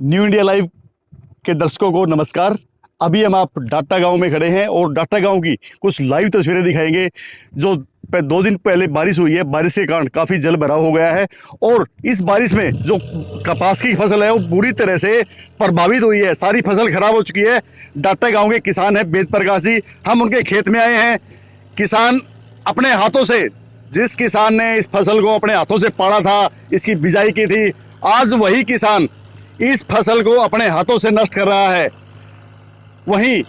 New India live के दर्शकों को नमस्कार। अभी हम आप डाटा गांव में खड़े हैं और डाटा गांव की कुछ लाइव तस्वीरें दिखाएंगे। जो 2 दिन पहले बारिश हुई है, बारिश के कारण काफ़ी जल भराव हो गया है और इस बारिश में जो कपास की फसल है वो पूरी तरह से प्रभावित हुई है। सारी फसल खराब हो चुकी है। डाटा गाँव के किसान है वेद प्रकाश जी, हम उनके खेत में आए हैं। किसान अपने हाथों से, जिस किसान ने इस फसल को अपने हाथों से पाड़ा था, इसकी बिजाई की थी, आज वही किसान इस फसल को अपने हाथों से नष्ट कर रहा है। वहीं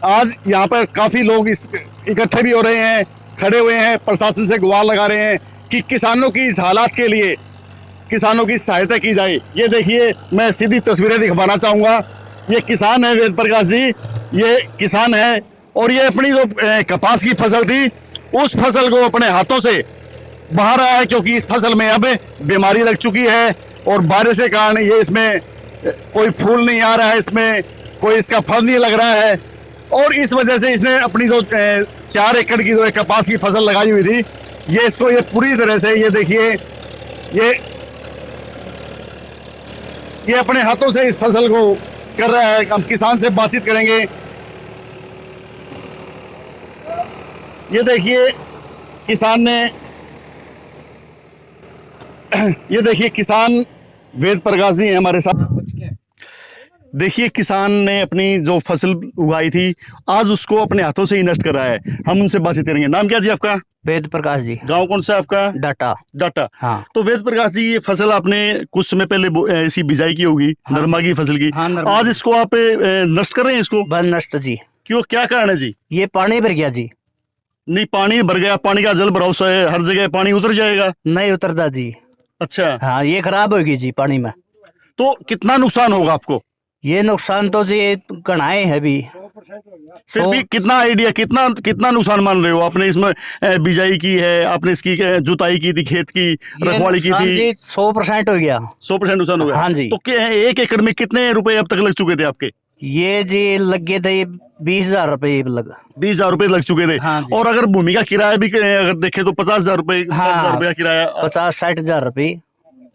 आज यहाँ पर काफ़ी लोग इस इकट्ठे भी हो रहे हैं, खड़े हुए हैं, प्रशासन से गुहार लगा रहे हैं कि किसानों की इस हालात के लिए किसानों की सहायता की जाए। ये देखिए, मैं सीधी तस्वीरें दिखवाना चाहूँगा। ये किसान है वेद प्रकाश जी, ये किसान है और ये अपनी जो कपास की फसल थी उस फसल को अपने हाथों से बहा रहा है, क्योंकि इस फसल में अब बीमारी लग चुकी है और बारिश के कारण ये इसमें कोई फूल नहीं आ रहा है, इसमें कोई इसका फल नहीं लग रहा है और इस वजह से इसने अपनी जो 4 एकड़ की जो कपास की फसल लगाई हुई थी, ये इसको ये पूरी तरह से, ये देखिए, ये अपने हाथों से इस फसल को कर रहा है। हम किसान से बातचीत करेंगे। ये देखिए किसान ने, ये देखिए किसान वेद प्रकाश जी हैं हमारे साथ। देखिए किसान ने अपनी जो फसल उगाई थी आज उसको अपने हाथों से ही नष्ट कर रहा है। हम उनसे बातचीत करेंगे। नाम क्या जी आपका? वेद प्रकाश जी। गांव कौन सा आपका? डाटा। डाटा। हाँ। तो वेद प्रकाश जी, ये फसल आपने कुछ समय पहले इसी बिजाई की होगी। हाँ, नरमा की फसल की। हाँ, आज इसको आप नष्ट कर रहे हैं इसको? बस नष्ट जी। क्यों, क्या कारण है जी? ये पानी भर गया जी। नहीं, पानी भर गया, पानी का जल भराव है, हर जगह पानी उतर जाएगा। नहीं उतरता जी। अच्छा। हाँ, ये खराब होगी जी पानी में। तो कितना नुकसान होगा आपको? ये नुकसान तो जी कढ़ाए है भी। फिर भी कितना आइडिया, कितना नुकसान मान रहे हो आपने? इसमें बिजाई की है आपने, इसकी जुताई की थी, खेत की रखवाली की थी। 100% हो गया। 100% नुकसान हो गया। हाँ जी। तो 1 एकड़ में कितने रुपए अब तक लग चुके थे आपके? ये जी लगे थे 20,000 रुपये लगा। 20,000 रुपए लग चुके थे। हाँ जी। और अगर भूमि का किराया भी अगर देखें तो 50,000 रुपए, 60,000 रुपये का किराया, 50-60,000 रुपये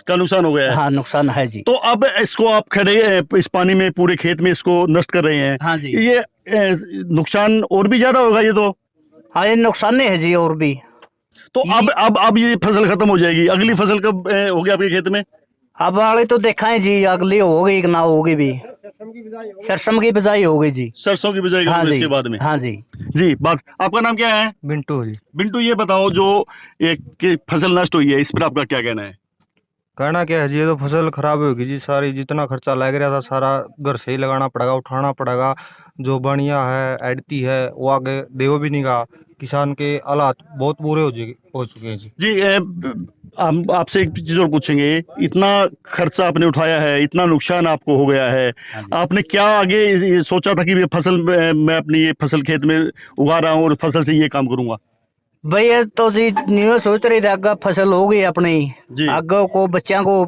का नुकसान हो गया है। हाँ, नुकसान है जी। तो अब इसको आप खड़े इस पानी में पूरे खेत में इसको नष्ट कर रहे हैं। हाँ जी। ये नुकसान और भी ज्यादा होगा ये तो। हाँ, ये नुकसान है जी और भी। तो अब ये फसल खत्म हो जाएगी। अगली फसल कब होगी आपके खेत में? अब वाले तो देखा है जी, अगली होगी कि ना होगी भी। सरसों की बिजाई होगी जी। सरसों की बिजाई हाँ इसके बाद में। हाँ जी। जी, बात। आपका नाम क्या है? बिंटू जी। बिंटू, ये बताओ, जो ये फसल नष्ट हुई है इस पर आपका क्या कहना है? कहना क्या है जी, ये तो फसल खराब होगी जी सारी। जितना खर्चा लग रहा था सारा घर से ही लगाना पड़ेगा, उठाना पड़ेगा। जो बढ़िया है एडती है वो आगे देव भी नहीं गा। किसान के हालात बहुत बुरे हो चुके हैं जी। जी, हम आपसे एक चीज़ और पूछेंगे। इतना खर्चा आपने उठाया है, इतना नुकसान आपको हो गया है, आपने क्या आगे ये सोचा था कि ये फसल मैं अपनी ये फसल खेत में उगा रहा हूँ और फसल से ये काम करूँगा? भैया तो जी न्यू सोच रहे थे, आगे फसल हो गई अपनी जी। आगे को बच्चों को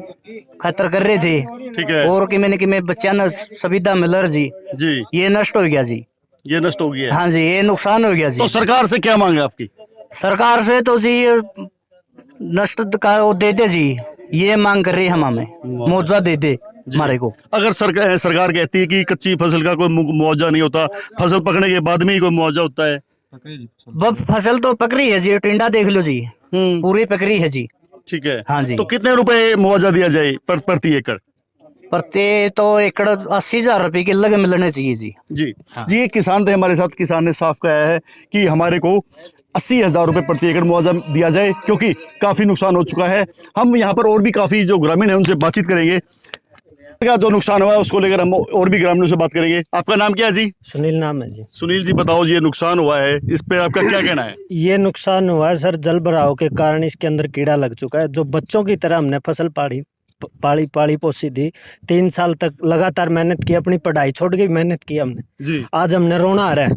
खतर कर रहे थे। ठीक है। और कि मैं बच्चा न सुविधा मिल रही जी। ये नष्ट हो गया जी। ये नष्ट हो गया है। हाँ जी, ये नुकसान हो गया जी। तो सरकार से क्या मांगे आपकी? सरकार से तो जी नष्ट का वो दे दे जी, ये मांग कर रही है हमें, मुआवजा दे दे हमारे को। अगर सरकार कहती है कि कच्ची फसल का कोई मुआवजा नहीं होता, फसल पकने के बाद में ही कोई मुआवजा होता है। बस फसल तो पकड़ी है जी, टिंडा देख लो जी, पूरी पकड़ी है जी। ठीक है। हाँ जी। तो कितने रुपए मुआवजा दिया जाए प्रति एकड़? प्रति तो एकड़ 80,000 रुपये के लगे मिलने चाहिए जी। जी। हाँ। जी, एक किसान थे हमारे साथ। किसान ने साफ कहा है कि हमारे को 80,000 रुपये प्रति एकड़ मुआवजा दिया जाए, क्योंकि काफ़ी नुकसान हो चुका है। हम यहाँ पर और भी काफ़ी जो ग्रामीण है उनसे बातचीत करेंगे। क्या जो नुकसान हुआ है उसको लेकर हम और भी ग्रामीणों से बात करेंगे। आपका नाम क्या है जी? सुनील नाम है जी। सुनील जी, बताओ जी, ये नुकसान हुआ है, इस पे आपका क्या कहना है? ये नुकसान हुआ है सर, जल भराव के कारण इसके अंदर कीड़ा लग चुका है। जो बच्चों की तरह हमने फसल पाली पोसी थी, 3 साल तक लगातार मेहनत की, अपनी पढ़ाई छोड़ के मेहनत की हमने जी। आज हमने रोना आ रहा है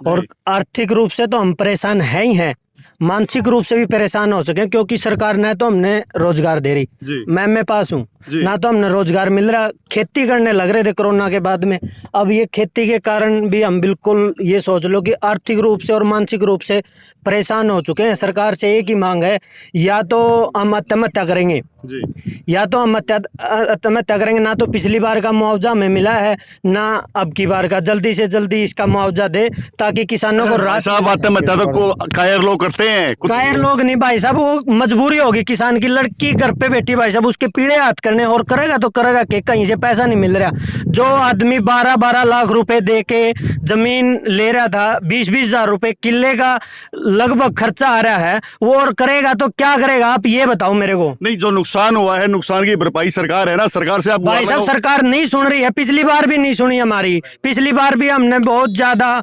और आर्थिक रूप से तो हम परेशान हैं ही हैं, मानसिक रूप से भी परेशान हो सके, क्योंकि सरकार न तो हमने रोजगार दे जी। रही, मैं पास हूँ, जी। ना तो हमने रोजगार मिल रहा। खेती करने लग रहे थे कोरोना के बाद में, अब ये खेती के कारण भी हम बिल्कुल ये सोच लो कि आर्थिक रूप से और मानसिक रूप से परेशान हो चुके हैं। सरकार से एक ही मांग है, या तो हम आत्महत्या करेंगे, जी। या तो हम आत्महत्या करेंगे। ना तो पिछली बार का मुआवजा हमें मिला है, ना अब की बार का। जल्दी से जल्दी इसका मुआवजा दे ताकि किसानों को राहत। साहब आत्महत्या तो कायर लोग करते हैं, कायर लोग नहीं भाई साहब, वो मजबूरी होगी किसान की। लड़की घर पे बैठी भाई साहब, उसके पीड़े हाथ करने, और करेगा तो करेगा कि कहीं से पैसा नहीं मिल रहा। जो आदमी 12-12 लाख रुपए दे के जमीन ले रहा था, 20-20 हजार रुपए किले का लगभग खर्चा आ रहा है, वो और करेगा तो क्या करेगा, आप ये बताओ मेरे को। नहीं, जो नुकसान हुआ है, नुकसान की भरपाई सरकार है ना, सरकार से आप भाई साहब सरकार नहीं सुन रही है, पिछली बार भी नहीं सुनी हमारी। पिछली बार भी हमने बहुत ज्यादा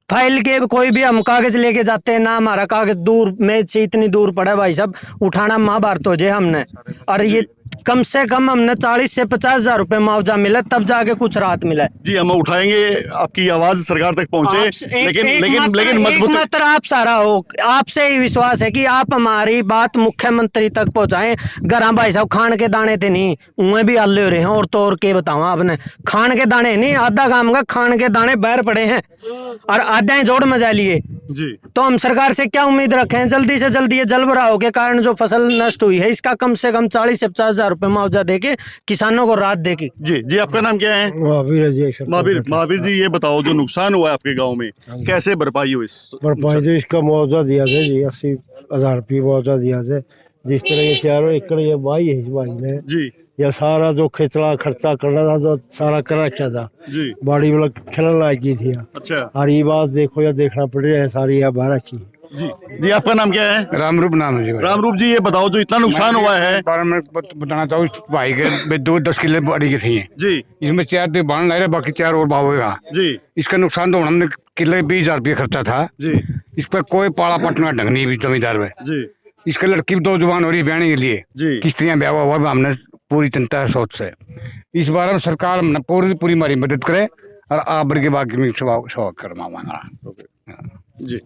फाइल के कोई भी हम कागज लेके जाते हैं ना, हमारा कागज दूर में से इतनी दूर पड़ा है भाई साहब, उठाना महाभारत हो जाए हमने। और ये कम से कम हमने 40 से 50 हजार रुपए मुआवजा मिला, तब जाके कुछ राहत मिला। जी, हम उठाएंगे, आपकी आवाज सरकार तक पहुंचे, लेकिन मजबूत मात्र आप सारा हो, आपसे ही विश्वास है कि आप हमारी बात मुख्यमंत्री तक पहुंचाएं। घर भाई साहब खान के दाने थे नहीं, उन्हें भी आले हो रहे हैं, और तो और के बताऊं आपने, खान के दाने नहीं, आधा काम का खान के दाने बाहर पड़े हैं और आधा जोड़ मजा लिए जी। तो हम सरकार से क्या उम्मीद रखें। जल्दी से जल्दी ये जल भराव के कारण जो फसल नष्ट हुई है, इसका कम से कम 40 से 50 हजार रुपए मुआवजा देके किसानों को राहत देगी। जी जी, आपका नाम क्या है? महावीर जी, ये बताओ, जो नुकसान हुआ है आपके गांव में, कैसे भरपाई हुई? भरपाई तो इसका मुआवजा दिया था जी, 80,000 रुपये मुआवजा दिया था। जिस तरह ये 4 एकड़ ये वाही है इस भाई ने जी। यह सारा जो खेतला खर्चा करना था तो सारा कर रखा था जी। बाड़ी मतलब खेलने लायक की थी। अच्छा। और ये बात देखो या देखना पड़ रहा है सारी यहाँ बाहर रखी। जी जी, आपका नाम क्या है? रामरूप नाम है जी। रामरूप जी, ये बताओ, जो इतना नुकसान हुआ है, बारे में बताना चाहूँ, इस भाई के 2-10 किले बाड़ी की थी जी। इसमें 4 बाण ला रहे, बाकी 4 और भाव होगा जी। इसका नुकसान तो हमने किले 20,000 रुपये खर्चा था जी। इस पर कोई पाला पटना ढंग नहीं भी जमींदार में। जी। इसके लड़की 2 जवान हो रही ब्याने के लिए, जी। किश्तियाँ ब्याह हुआ हमने पूरी जनता सोच से। इस बार हम सरकार हमने पूरी हमारी मदद करे और आप के बाकी में करवा। जी,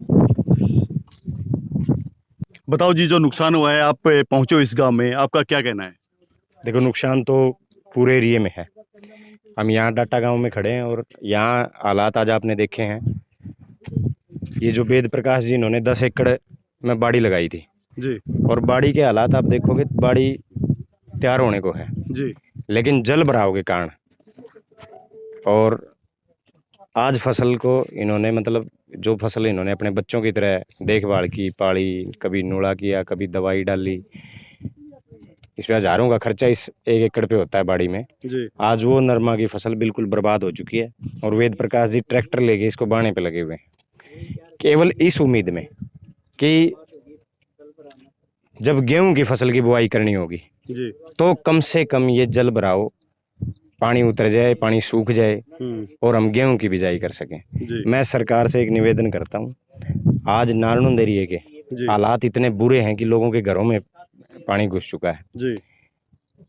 बताओ जी, जो नुकसान हुआ है, आप पहुंचे हो इस गांव में, आपका क्या कहना है? देखो, नुकसान तो पूरे एरिए में है। हम यहाँ डाटा गांव में खड़े हैं और यहाँ हालात आज आपने देखे हैं। ये जो वेद प्रकाश जी, इन्होंने 10 एकड़ में बाड़ी लगाई थी जी। और बाड़ी के हालात आप देखोगे, बाड़ी तैयार होने को है जी। लेकिन जल भराव के कारण, और आज फसल को इन्होंने मतलब जो फसल इन्होंने अपने बच्चों की तरह देखभाल की, पाली, कभी नूड़ा किया, कभी दवाई डाली, इस पे हजारों का खर्चा इस 1 एकड़ पे होता है बाड़ी में जी। आज वो नरमा की फसल बिल्कुल बर्बाद हो चुकी है और वेद प्रकाश जी ट्रैक्टर लेके इसको बाणे पे लगे हुए हैं, केवल इस उम्मीद में कि जब गेहूं की फसल की बुआई करनी होगी जी। तो कम से कम ये जल भराव, पानी उतर जाए, पानी सूख जाए और हम गेहूं की बिजाई कर सकें। जी। मैं सरकार से एक निवेदन करता हूं, आज नारनौंद एरिया के हालात इतने बुरे हैं कि लोगों के घरों में पानी घुस चुका है जी।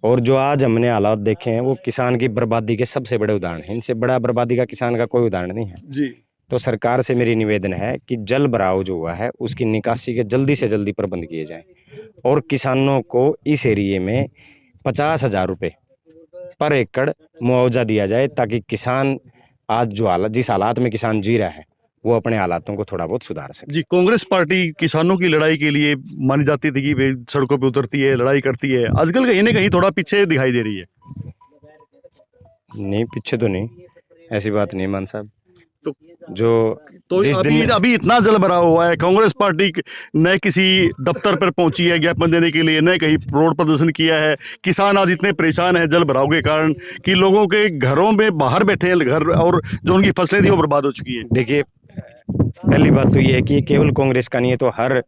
और जो आज हमने हालात देखे हैं वो किसान की बर्बादी के सबसे बड़े उदाहरण हैं। इनसे बड़ा बर्बादी का किसान का कोई उदाहरण नहीं है जी। तो सरकार से मेरी निवेदन है कि जल भराव जो हुआ है उसकी निकासी के जल्दी से जल्दी प्रबंध किए जाएं और किसानों को इस एरिए में 50,000 रुपये पर एकड़ मुआवजा दिया जाए, ताकि किसान आज जो हालात, जिस हालात में किसान जी रहा है, वो अपने हालातों को थोड़ा बहुत सुधार सके। जी, कांग्रेस पार्टी किसानों की लड़ाई के लिए मानी जाती थी कि वे सड़कों पे उतरती है, लड़ाई करती है, आजकल कहीं ना कहीं थोड़ा पीछे दिखाई दे रही है। नहीं, पीछे तो नहीं, ऐसी बात नहीं मान साहब। तो जो जिस दिन अभी इतना जल भरा हुआ है, कांग्रेस पार्टी न किसी दफ्तर पर पहुंची है ज्ञापन देने के लिए, न कहीं रोड प्रदर्शन किया है। किसान आज इतने परेशान है जल भराव के कारण कि लोगों के घरों में बाहर बैठे हैं घर, और जो उनकी फसलें थी वो बर्बाद हो चुकी है। देखिए, पहली बात तो ये है कि ये केवल कांग्रेस का नहीं है, तो हर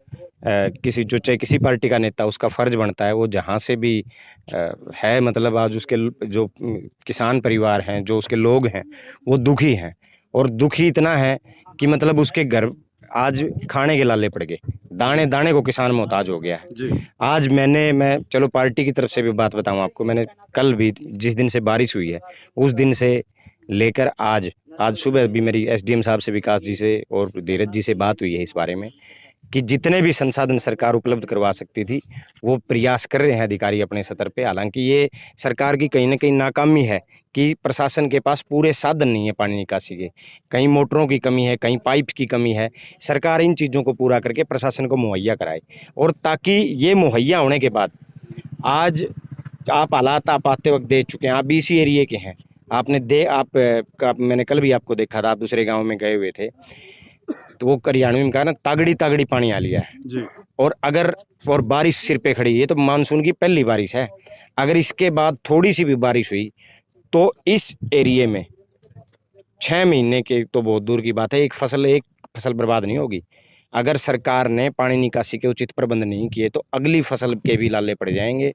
किसी जो चाहे किसी पार्टी का नेता, उसका फर्ज बनता है वो जहाँ से भी है, मतलब आज उसके जो किसान परिवार हैं, जो उसके लोग हैं, वो दुखी हैं और दुखी इतना है कि मतलब उसके घर आज खाने के लाले पड़ गए, दाने दाने को किसान मोहताज हो गया है। आज मैं चलो पार्टी की तरफ से भी बात बताऊं आपको, मैंने कल भी जिस दिन से बारिश हुई है उस दिन से लेकर आज सुबह भी मेरी SDM साहब से, विकास जी से और धीरज जी से बात हुई है इस बारे में कि जितने भी संसाधन सरकार उपलब्ध करवा सकती थी वो प्रयास कर रहे हैं अधिकारी अपने स्तर पे। हालांकि ये सरकार की कहीं ना कहीं नाकामी है कि प्रशासन के पास पूरे साधन नहीं है पानी निकासी के। कहीं मोटरों की कमी है, कहीं पाइप की कमी है। सरकार इन चीज़ों को पूरा करके प्रशासन को मुहैया कराए, और ताकि ये मुहैया होने के बाद आज आप हालात आप आते वक्त देख चुके हैं। आप इसी एरिए के हैं, मैंने कल भी आपको देखा था, आप दूसरे गाँव में गए हुए थे, तो वो करियाणवी में कहा ना, तागड़ी तागड़ी पानी आ लिया है जी। और बारिश सिर पे खड़ी है। तो मानसून की पहली बारिश है। अगर इसके बाद थोड़ी सी भी बारिश हुई तो इस एरिए में 6 महीने के तो बहुत दूर की बात है, एक फसल बर्बाद नहीं होगी। अगर सरकार ने पानी निकासी के उचित प्रबंध नहीं किए तो अगली फसल के भी लाले पड़ जाएंगे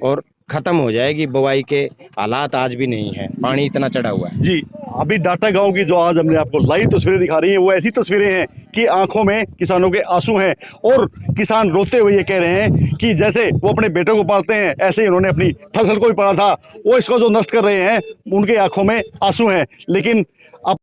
और खत्म हो जाएगी। बुवाई के हालात आज भी नहीं है, पानी इतना चढ़ा हुआ है। जी, अभी डाटा गांव की जो आज हमने आपको लाइव तस्वीरें दिखा रही हैं, वो ऐसी तस्वीरें हैं कि आंखों में किसानों के आंसू हैं, और किसान रोते हुए ये कह रहे हैं कि जैसे वो अपने बेटों को पालते हैं, ऐसे ही उन्होंने अपनी फसल को भी पाला था। वो इसको जो नष्ट कर रहे हैं, उनके आंखों में आंसू हैं। लेकिन